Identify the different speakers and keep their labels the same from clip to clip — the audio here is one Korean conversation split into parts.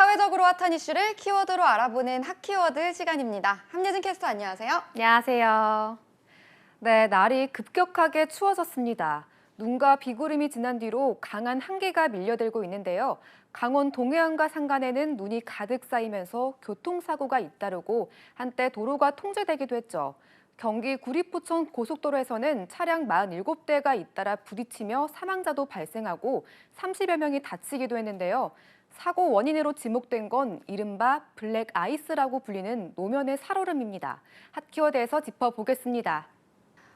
Speaker 1: 사회적으로 핫한 이슈를 키워드로 알아보는 핫키워드 시간입니다. 함예진 캐스터 안녕하세요.
Speaker 2: 안녕하세요. 네, 날이 급격하게 추워졌습니다. 눈과 비구름이 지난 뒤로 강한 한기가 밀려들고 있는데요. 강원 동해안과 산간에는 눈이 가득 쌓이면서 교통사고가 잇따르고 한때 도로가 통제되기도 했죠. 경기 구리포천 고속도로에서는 차량 47대가 잇따라 부딪히며 사망자도 발생하고 30여 명이 다치기도 했는데요. 사고 원인으로 지목된 건 이른바 블랙 아이스라고 불리는 노면의 살얼음입니다. 핫키워드에서 짚어보겠습니다.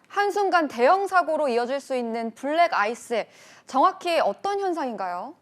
Speaker 1: 한순간 대형 사고로 이어질 수 있는 블랙 아이스, 정확히 어떤 현상인가요?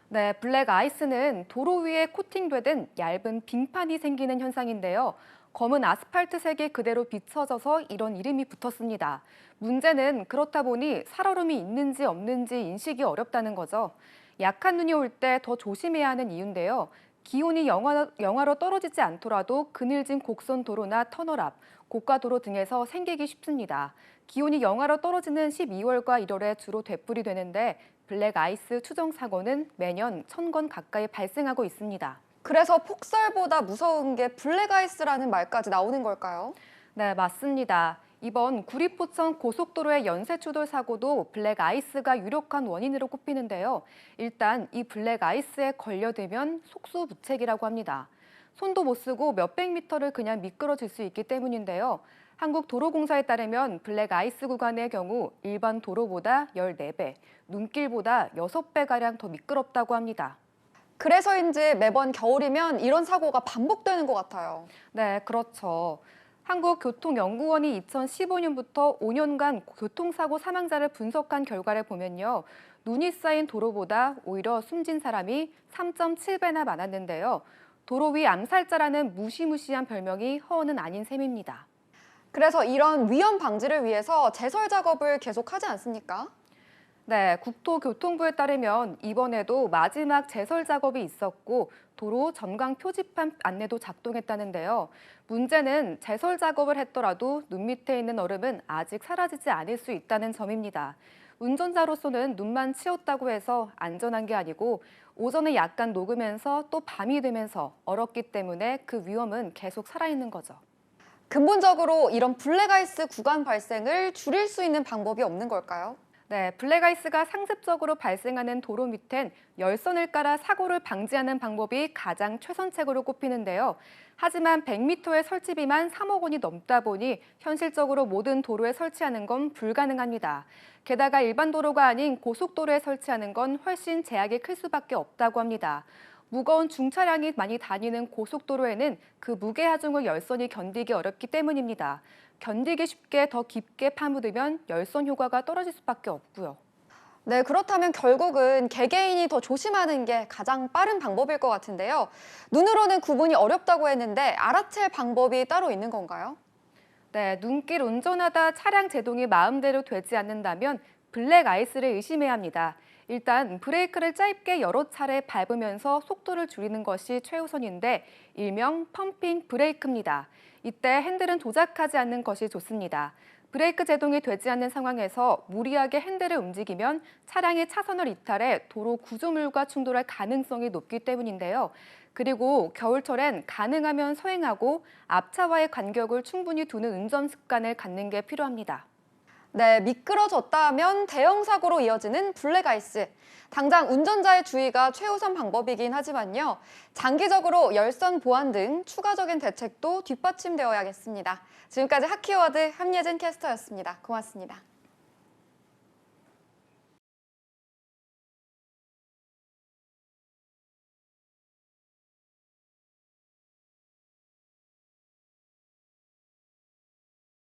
Speaker 2: 네, 블랙 아이스는 도로 위에 코팅되던 얇은 빙판이 생기는 현상인데요. 검은 아스팔트색이 그대로 비춰져서 이런 이름이 붙었습니다. 문제는 그렇다 보니 살얼음이 있는지 없는지 인식이 어렵다는 거죠. 약한 눈이 올 때 더 조심해야 하는 이유인데요. 기온이 영하로 떨어지지 않더라도 그늘진 곡선 도로나 터널 앞, 고가도로 등에서 생기기 쉽습니다. 기온이 영하로 떨어지는 12월과 1월에 주로 되풀이 되는데 블랙 아이스 추정 사고는 매년 1000건 가까이 발생하고 있습니다.
Speaker 1: 그래서 폭설보다 무서운 게 블랙 아이스라는 말까지 나오는 걸까요?
Speaker 2: 네, 맞습니다. 이번 구리포천 고속도로의 연쇄추돌 사고도 블랙 아이스가 유력한 원인으로 꼽히는데요. 일단 이 블랙 아이스에 걸려들면 속수무책이라고 합니다. 손도 못 쓰고 몇백 미터를 그냥 미끄러질 수 있기 때문인데요. 한국도로공사에 따르면 블랙 아이스 구간의 경우 일반 도로보다 14배, 눈길보다 6배가량 더 미끄럽다고 합니다.
Speaker 1: 그래서인지 매번 겨울이면 이런 사고가 반복되는 것 같아요.
Speaker 2: 네, 그렇죠. 한국교통연구원이 2015년부터 5년간 교통사고 사망자를 분석한 결과를 보면요. 눈이 쌓인 도로보다 오히려 숨진 사람이 3.7배나 많았는데요. 도로 위 암살자라는 무시무시한 별명이 허언은 아닌 셈입니다.
Speaker 1: 그래서 이런 위험 방지를 위해서 제설 작업을 계속하지 않습니까?
Speaker 2: 네, 국토교통부에 따르면 이번에도 마지막 제설 작업이 있었고 도로 전강 표지판 안내도 작동했다는데요. 문제는 제설 작업을 했더라도 눈 밑에 있는 얼음은 아직 사라지지 않을 수 있다는 점입니다. 운전자로서는 눈만 치웠다고 해서 안전한 게 아니고 오전에 약간 녹으면서 또 밤이 되면서 얼었기 때문에 그 위험은 계속 살아있는 거죠.
Speaker 1: 근본적으로 이런 블랙 아이스 구간 발생을 줄일 수 있는 방법이 없는 걸까요?
Speaker 2: 네, 블랙아이스가 상습적으로 발생하는 도로 밑엔 열선을 깔아 사고를 방지하는 방법이 가장 최선책으로 꼽히는데요. 하지만 100m의 설치비만 3억 원이 넘다 보니 현실적으로 모든 도로에 설치하는 건 불가능합니다. 게다가 일반 도로가 아닌 고속도로에 설치하는 건 훨씬 제약이 클 수밖에 없다고 합니다. 무거운 중차량이 많이 다니는 고속도로에는 그 무게 하중을 열선이 견디기 어렵기 때문입니다. 견디기 쉽게 더 깊게 파묻으면 열선 효과가 떨어질 수밖에 없고요.
Speaker 1: 네, 그렇다면 결국은 개개인이 더 조심하는 게 가장 빠른 방법일 것 같은데요. 눈으로는 구분이 어렵다고 했는데 알아챌 방법이 따로 있는 건가요?
Speaker 2: 네, 눈길 운전하다 차량 제동이 마음대로 되지 않는다면 블랙 아이스를 의심해야 합니다. 일단 브레이크를 짧게 여러 차례 밟으면서 속도를 줄이는 것이 최우선인데 일명 펌핑 브레이크입니다. 이때 핸들은 조작하지 않는 것이 좋습니다. 브레이크 제동이 되지 않는 상황에서 무리하게 핸들을 움직이면 차량이 차선을 이탈해 도로 구조물과 충돌할 가능성이 높기 때문인데요. 그리고 겨울철엔 가능하면 서행하고 앞차와의 간격을 충분히 두는 운전 습관을 갖는 게 필요합니다.
Speaker 1: 네, 미끄러졌다 하면 대형 사고로 이어지는 블랙 아이스. 당장 운전자의 주의가 최우선 방법이긴 하지만요. 장기적으로 열선 보안 등 추가적인 대책도 뒷받침되어야겠습니다. 지금까지 핫키워드 함예진 캐스터였습니다. 고맙습니다.